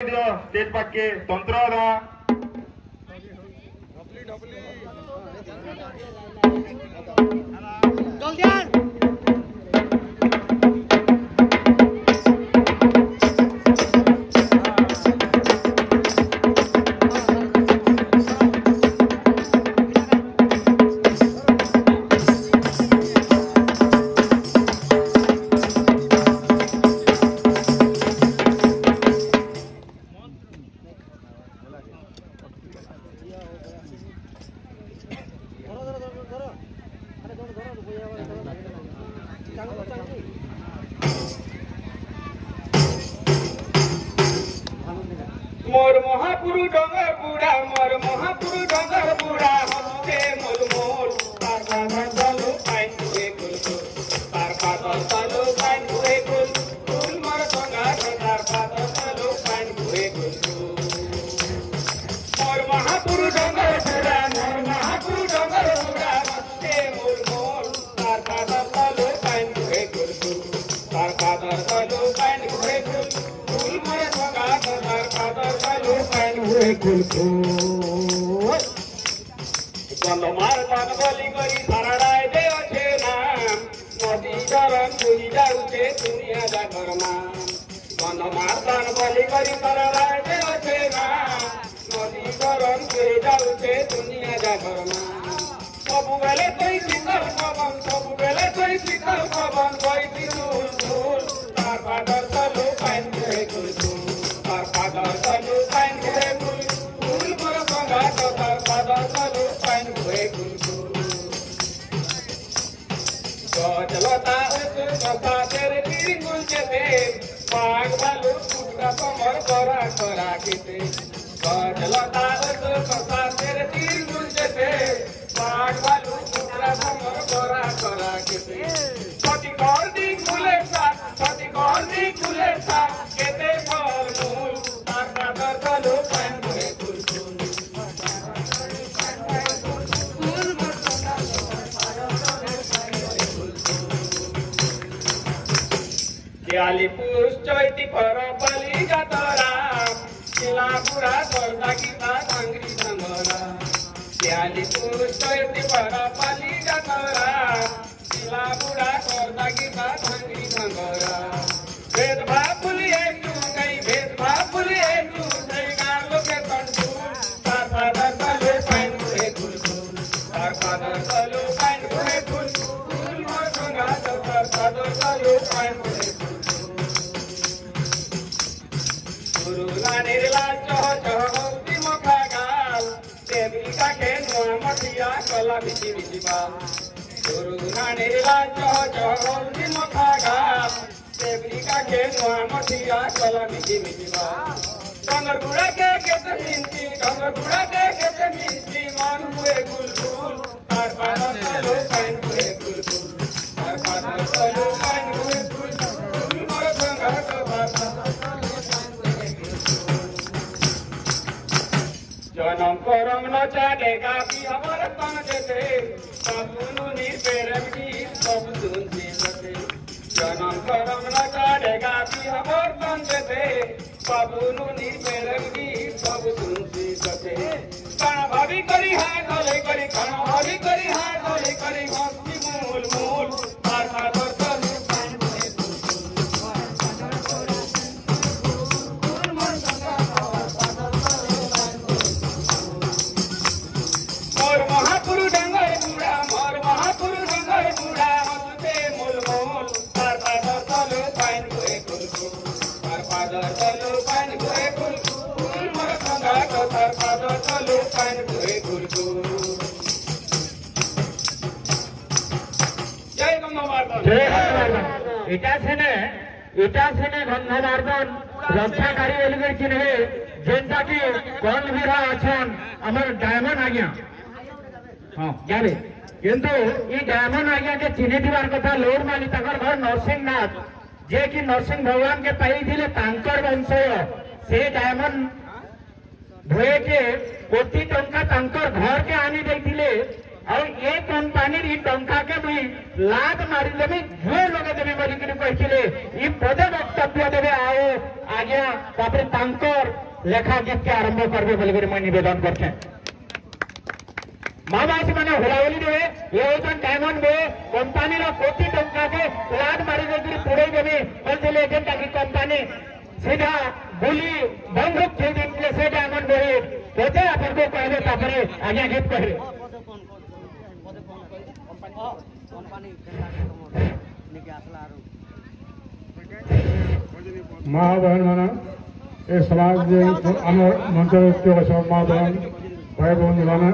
stage पाके तंत्र मोर महापुरु डंगर बुढ़ा मोर महापुरु डंगर बुढ़ा हंसते मोर मोर तार पागल चलो पाइन हुए कुल तार पागल चलो पाइन हुए कुल मोर संगा तार पागल चलो पाइन हुए कुल मोर महापुरु डंगर बुढ़ा मोर महापुरु डंगर बुढ़ा हंसते मोर मोर तार पागल चलो पाइन हुए कुल तार पागल चलो पाइन हुए कुल मोर संगा तार पागल चलो पाइन हुए कुल मार पान बलि करी साराडाय दे अच्छे नाम नदी जरन बुझी जाऊे दुनिया जाकर नाम मार पान बलि करी साराडाय दे अच्छे नाम नदी जरन बुझी जाऊे दुनिया जाकर नाम सबु बेले तई शीतल पवन सबु बेले तई शीतल पवन गई धूल धूल तार पादर चलो पाइन हुए कुल तार पादर चलो पाइन हुए कुल मोर संगा तार पादर चलो पाइन हुए कुल चलता कथा तेरे तिरंगुल के पाग बालू कुटका कमर करा करा के चलता कथा तेरे तिरंगुल के पाग बालू कुटका कमर करा करा के सती कर दी खुले सा सती कर दी खुले सा केते फल मूल तार पादर चलो पाइन हुए कुल आलिपुर चैती पर बलि जातरा किला पूरा करता गीता सांगरी संगरा आलिपुर चैती पर बलि जातरा किला पूरा करता गीता सांगरी संगरा भेदभाव भूलिए तू गई भेदभाव भूलिए तू गई गालो के तंतु तार पादर चलो पाइन हुए कुल तार पादर चलो पाइन हुए कुल मोर संगा तार पादर चलो पाइन हुए कला बिची बिची बाल गुरु नानेला चह चह गोल्दी मखागा देवरी का के नुआ मठिया कला बिची बिची बाल डंगर बुढ़ा के केते मिंती मान हुए गुलगुल तार पादर चलो पाइन हुए गुलगुल तार पादर चलो पाइन हुए गुलगुल मोर संगा जनम करम न चालेगा कि हमारे तन देते सबुनु निर्पेरम की सब सुनती सके जनम करम न चालेगा कि हमारे तन देते सबुनु निर्पेरम की सब सुनती सके कण भाभी करी है गले करी कण भाभी करी है गले करी हंसी मूल मूल तार पादर चलो पाइन हुए मोर महापुरु डंगर बुढ़ा मोर महापुरु डंगर बुढ़ा हंसते मूल मूल तार पादर चलो पाइन हुए कुल तार पादर चलो पाइन हुए कुल मोर संगा तार पादर चलो पाइन हुए कुल जय गंगावर्धन जय इटा सेने गंगावर्धन रक्षाकारी बोलिक चिन्हे जेनटा कि कौन भी अच्छन आमर डायमंड आज्ञा हाँ जाने किंतु ये डायमंड आज्ञा के चिन्ह दिवार कथा लोर माली तकर घर नरसिंहनाथ जे कि नरसिंह भगवान के पाई थिले तांकर वंशय से डायमंड धोए के कोटी टंका तांकर घर के आनी देथिले और ये कंपनी री टंका के भी लात मारी देवी जो लगे देवी बोलिक कहते ये पदे वक्तव्य देवे आओ आज्ञा तापर तांकर लेखा गीत के आरंभ करबे बोलिक मैं निवेदन करछे माबासी माने हुलाहुली देवे ये होतन डायमंड बे कंपनी रो कोटी टंका के लात मारी देवी पुड़े देवी बोलते एजेंट की कंपनी सीधा गुली बंदूक थे दिले से डायमंड बे तोते अपन को कहले तापरे आज्ञा गीत कहले माँ बहन माना ये समाज आम मंच माँ बहन भाई बहन माना